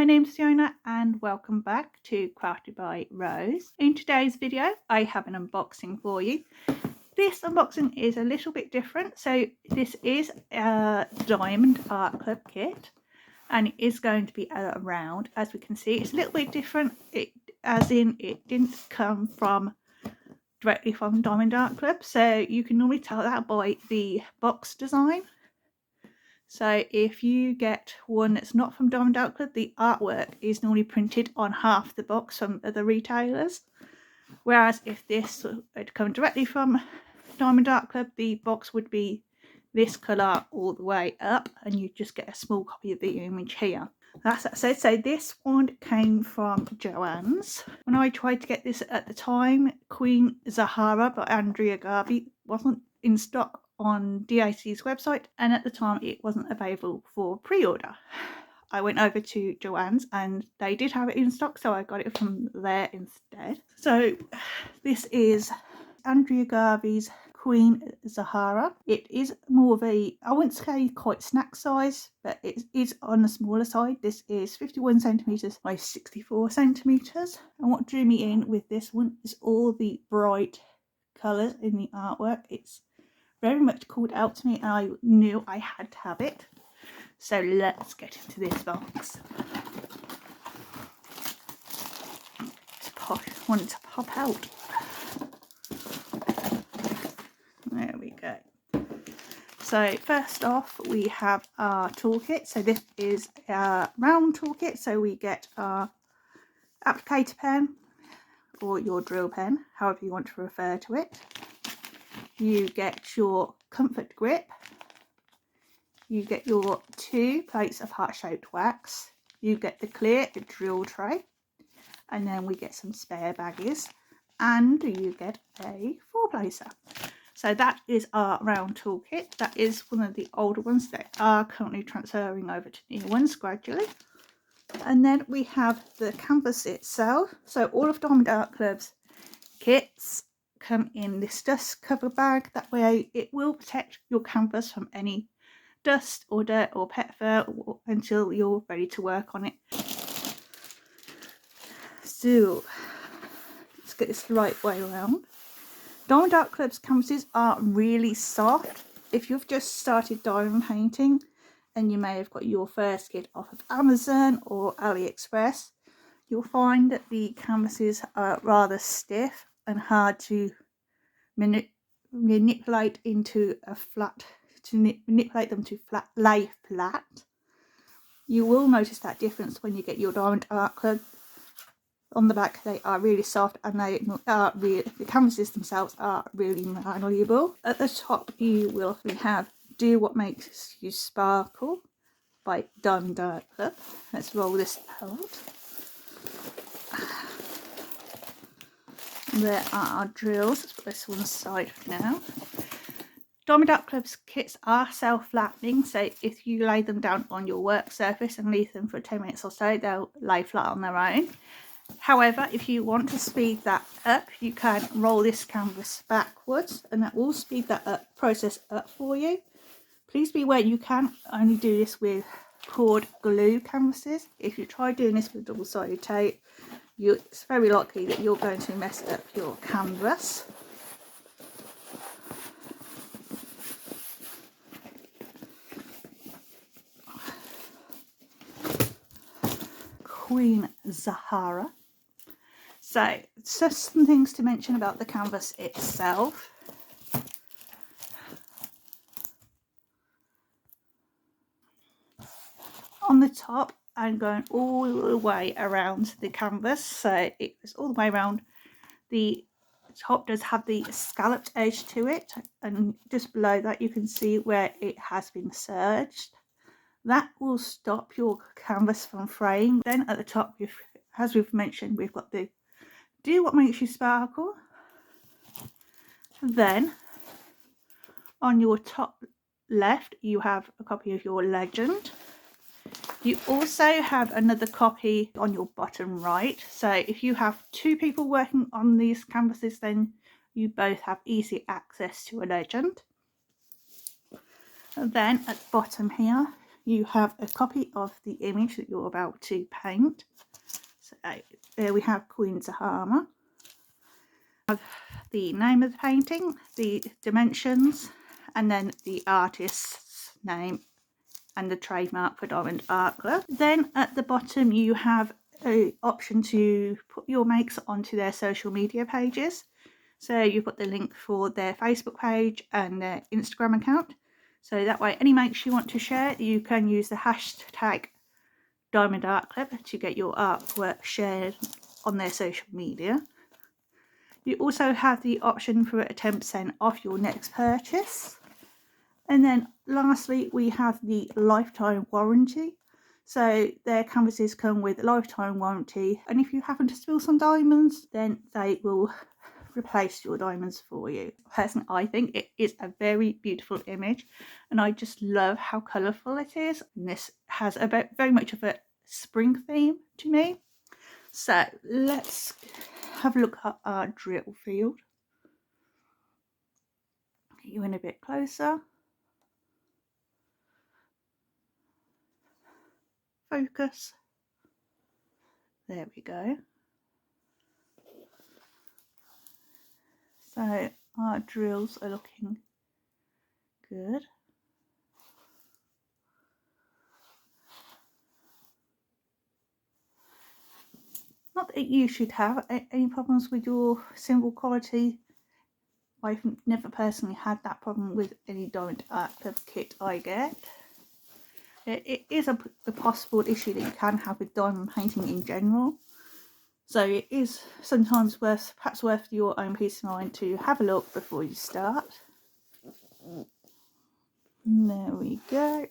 my name's Fiona and welcome back to Crafted by Rose. In today's video I have an unboxing for you. This unboxing is a little bit different. So this is a Diamond Art Club kit and it is going to be around. As we can see, it's a little bit different, as in it didn't come directly from Diamond Art Club, so you can normally tell that by the box design. So if you get one that's not from Diamond Art Club, the artwork is normally printed on half the box from other retailers. Whereas if this had come directly from Diamond Art Club, the box would be this colour all the way up and you just get a small copy of the image here. That's that said. So this one came from Joann's. When I tried to get this at the time, Queen Zahara by Andrea Garvey wasn't in stock on DAC's website, and at the time it wasn't available for pre-order. I went over to Joann's and they did have it in stock, so I got it from there instead. So this is Andrea Garvey's Queen Zahara. It is more of a, I wouldn't say quite snack size, but it is on the smaller side. This is 51 centimeters by 64 centimeters. And what drew me in with this one is all the bright colors in the artwork. It's very much called out to me and I knew I had to have it. So let's get into this box. Just want it to pop out. There we go. So first off we have our toolkit. So this is a round toolkit. So we get our applicator pen or your drill pen, however you want to refer to it. You get your comfort grip. You get your 2 plates of heart-shaped wax. You get the clear drill tray. And then we get some spare baggies. And you get a 4-placer. So that is our round toolkit. That is one of the older ones. They are currently transferring over to new ones gradually. And then we have the canvas itself. So all of Diamond Art Club's kits come in this dust cover bag. That way it will protect your canvas from any dust or dirt or pet fur until you're ready to work on it. So let's get this the right way around. Diamond Art Club's canvases are really soft. If you've just started diamond painting and you may have got your first kit off of Amazon or AliExpress, you'll find that the canvases are rather stiff and hard to manipulate into a flat, manipulate them to lay flat. You will notice that difference when you get your Diamond Art Club. On the back they are really soft and they are really, the canvases themselves are really malleable. At the top you will have Do What Makes You Sparkle by Diamond Art Club. Let's roll this out. There are our drills. Let's put this one aside for now. Diamond Art Club's kits are self-flattening, so if you lay them down on your work surface and leave them for 10 minutes or so, they'll lay flat on their own. However, if you want to speed that up, you can roll this canvas backwards and that will speed that process up for you. Please be aware you can only do this with poured glue canvases. If you try doing this with double-sided tape, it's very likely that you're going to mess up your canvas. Queen Zahara. So just some things to mention about the canvas itself. On the top and going all the way around the canvas, so it's all the way around. The top does have the scalloped edge to it, and just below that you can see where it has been serged. That will stop your canvas from fraying. Then at the top, as we've mentioned, we've got the Do What Makes You Sparkle. Then on your top left you have a copy of your legend. You also have another copy on your bottom right, so if you have 2 people working on these canvases, then you both have easy access to a legend. And then at the bottom here you have a copy of the image that you're about to paint. So there we have Queen Zahara. Have the name of the painting, the dimensions, and then the artist's name and the trademark for Diamond Art Club. Then at the bottom you have an option to put your makes onto their social media pages. So you've got the link for their Facebook page and their Instagram account. So that way any makes you want to share, you can use the hashtag Diamond Art Club to get your artwork shared on their social media. You also have the option for a 10% off your next purchase. And then lastly, we have the lifetime warranty. So their canvases come with lifetime warranty, and if you happen to spill some diamonds, then they will replace your diamonds for you. Personally, I think it is a very beautiful image, and I just love how colourful it is. And this has very much of a spring theme to me. So let's have a look at our drill field. Get you in a bit closer. Focus. There we go. So our drills are looking good. Not that you should have any problems with your symbol quality. I've never personally had that problem with any Diamond Art Club kit I get. It is a possible issue that you can have with diamond painting in general. So it is sometimes perhaps worth your own peace of mind to have a look before you start. And there we go.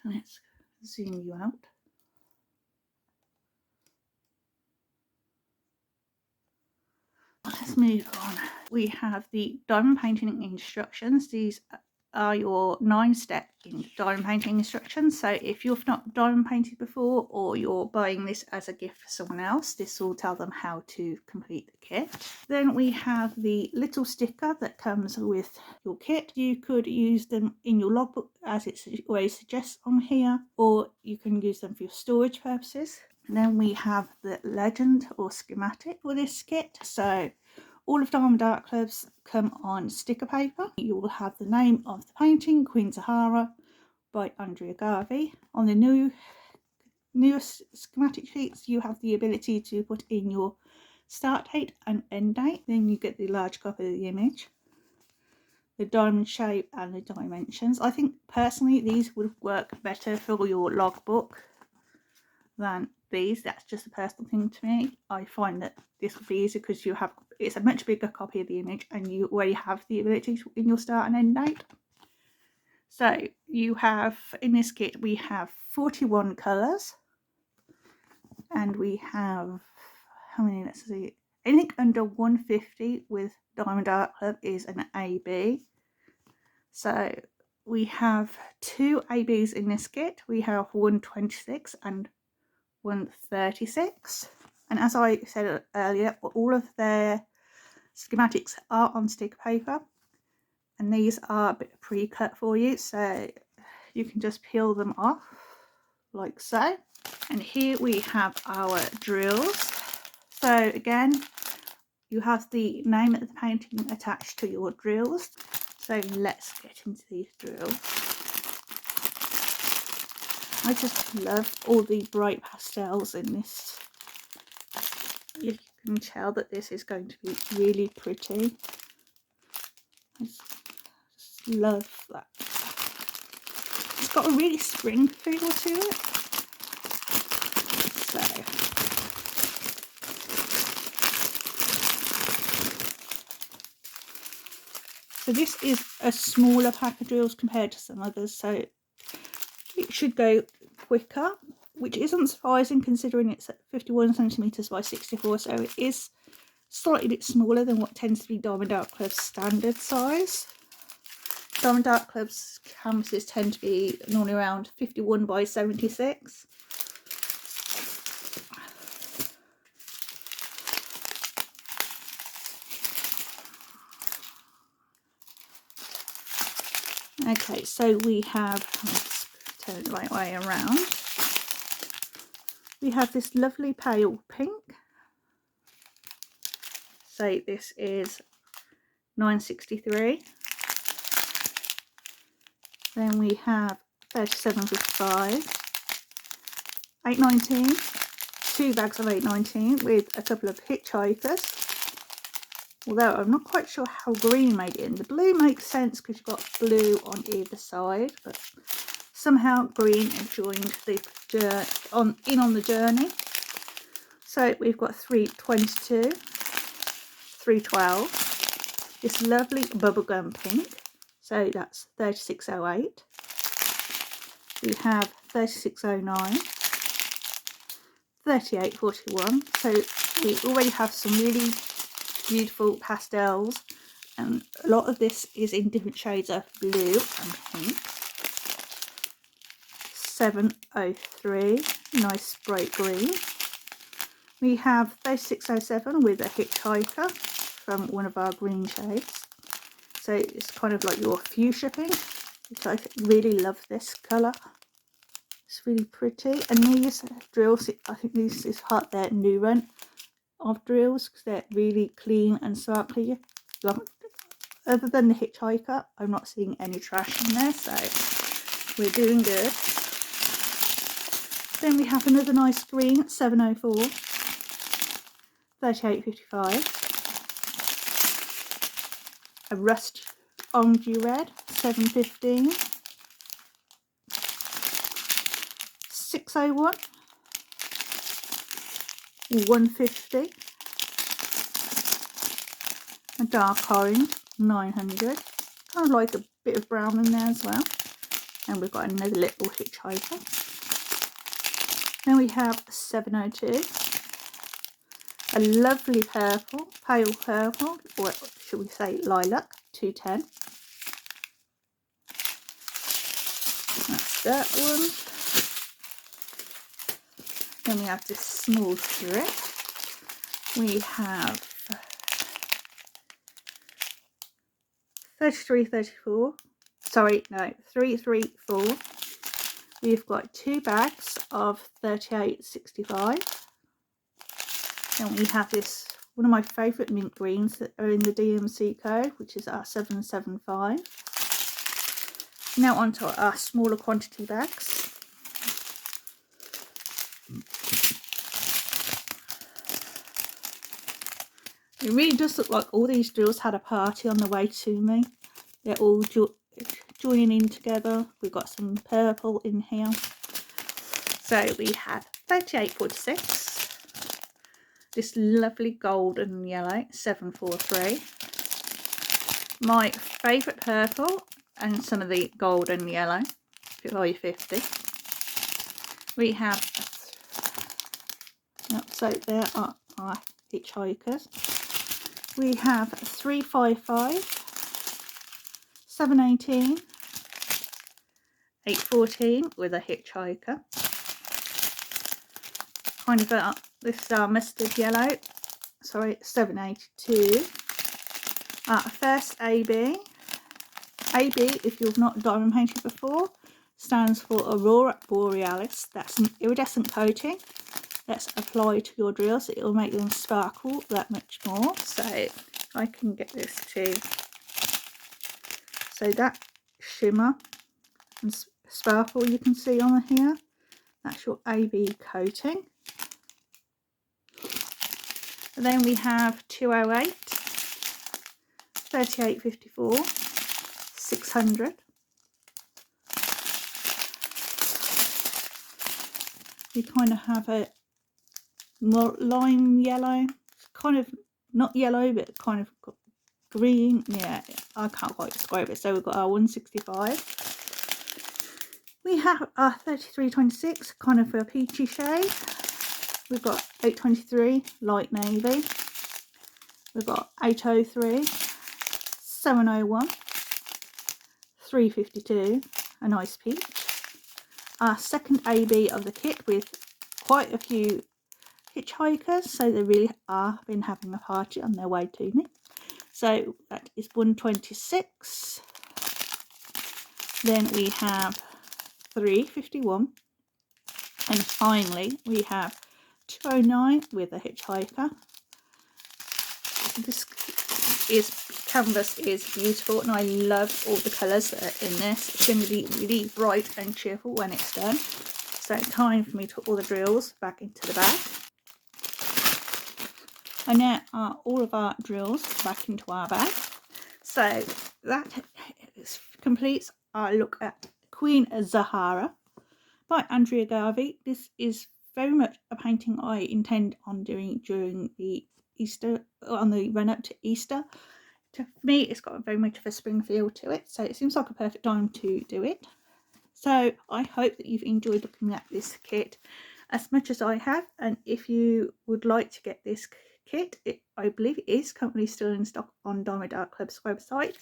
Let's zoom you out. Let's move on. We have the diamond painting instructions. These are your 9-step diamond painting instructions. So if you've not diamond painted before, or you're buying this as a gift for someone else, this will tell them how to complete the kit. Then we have the little sticker that comes with your kit. You could use them in your logbook as it always suggests on here, or you can use them for your storage purposes. And then we have the legend or schematic for this kit. So all of Diamond Art Clubs come on sticker paper. You will have the name of the painting, Queen Zahara by Andrea Garvey. On the newest schematic sheets, you have the ability to put in your start date and end date. Then you get the large copy of the image, the diamond shape and the dimensions. I think personally these would work better for your logbook than these. That's just a personal thing to me. I find that this would be easier because it's a much bigger copy of the image and you already have the ability to in your start and end date. So you have, in this kit we have 41 colours, and we have, how many, let's see, anything under 150 with Diamond Art Club is an AB. So we have 2 ABs in this kit. We have 126 and 136, and as I said earlier, all of their schematics are on sticker paper, and these are a bit pre-cut for you, so you can just peel them off like so. And here we have our drills. So again, you have the name of the painting attached to your drills. So let's get into these drills. I just love all the bright pastels in this. You can tell that this is going to be really pretty. I just love that. It's got a really spring feel to it. So this is a smaller pack of drills compared to some others, so it should go quicker, which isn't surprising considering it's at 51 centimeters by 64, so it is slightly bit smaller than what tends to be Diamond Art Club's standard size. Diamond Art Club's canvases tend to be normally around 51 by 76. Okay, so we have, let's turn it the right way around. We have this lovely pale pink. So this is $9.63. Then we have $37.55, $8.19, 2 bags of $8.19 with a couple of hitchhikers. Although I'm not quite sure how green made it in. The blue makes sense because you've got blue on either side, but somehow green joined the on the journey. So we've got 322, 312, this lovely bubblegum pink. So that's 36.08. We have 36.09, 38.41. So we already have some really beautiful pastels, and a lot of this is in different shades of blue and pink. 7.03, nice bright green. We have 36.07 with a hitchhiker from one of our green shades. So it's kind of like your fuchsia pink, which I really love this colour. It's really pretty. And these drills, I think this is part their new run of drills because they're really clean and sparkly. Other than the hitchhiker, I'm not seeing any trash in there, so we're doing good. Then we have another nice green, 7.04, 38.55. A rust orangey red, 7.15. 6.01, 1.50. A dark orange, 900. Kind of like a bit of brown in there as well. And we've got another little hitchhiker. Then we have 7.02. A lovely purple, pale purple, or should we say lilac, 2.10. That's that one. Then we have this small strip. We have 33.34. Sorry, no, 3.34. We've got 2 bags of 38.65. Then we have this, one of my favourite mint greens that are in the DMC code, which is our 775. Now onto our smaller quantity bags. It really does look like all these drills had a party on the way to me. They're all joining in together. We've got some purple in here. So we have 38.46. This lovely golden yellow, 7.43. My favourite purple and some of the golden yellow, 5.50. We have, so there are our hitchhikers. We have 3.55, 7.18, 8.14 with a hitchhiker. Kind of this mustard yellow, sorry, 7.82. First AB. AB, if you've not diamond painted before, stands for Aurora Borealis. That's an iridescent coating that's applied to your drills. It will make them sparkle that much more. So I can get this too. So that shimmer and sparkle you can see on here, that's your AB coating. And then we have 208, 38.54, 600. We kind of have a more lime yellow, kind of not yellow but kind of green. Yeah, I can't quite describe it. So we've got our 165. We have our 33.26, kind of a peachy shade. We've got 8.23, light navy. We've got 8.03, 7.01, 3.52, a nice peach. Our second AB of the kit with quite a few hitchhikers, so they really are been having a party on their way to me. So that is 126, Then we have 351. And finally, we have 209 with a hitchhiker. This canvas is beautiful, and I love all the colours that are in this. It's going to be really bright and cheerful when it's done. So time for me to put all the drills back into the bag. And now are all of our drills back into our bag. So that completes our look at Queen Zahara by Andrea Garvey. This is very much a painting I intend on doing during the Easter, on the run up to Easter. To me, it's got very much of a spring feel to it, so it seems like a perfect time to do it. So I hope that you've enjoyed looking at this kit as much as I have, and if you would like to get this kit, I believe it is currently still in stock on Diamond Art Club's website.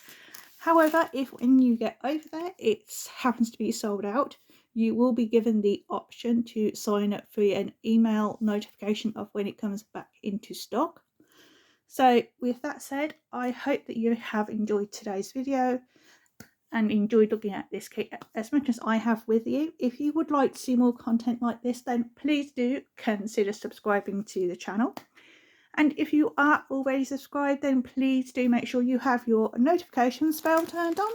However, if when you get over there it happens to be sold out, you will be given the option to sign up for an email notification of when it comes back into stock. So with that said, I hope that you have enjoyed today's video and enjoyed looking at this kit as much as I have with you. If you would like to see more content like this, then please do consider subscribing to the channel. And if you are already subscribed, then please do make sure you have your notifications bell turned on.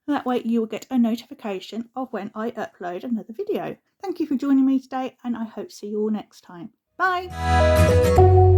That way you will get a notification of when I upload another video. Thank you for joining me today, and I hope to see you all next time. Bye!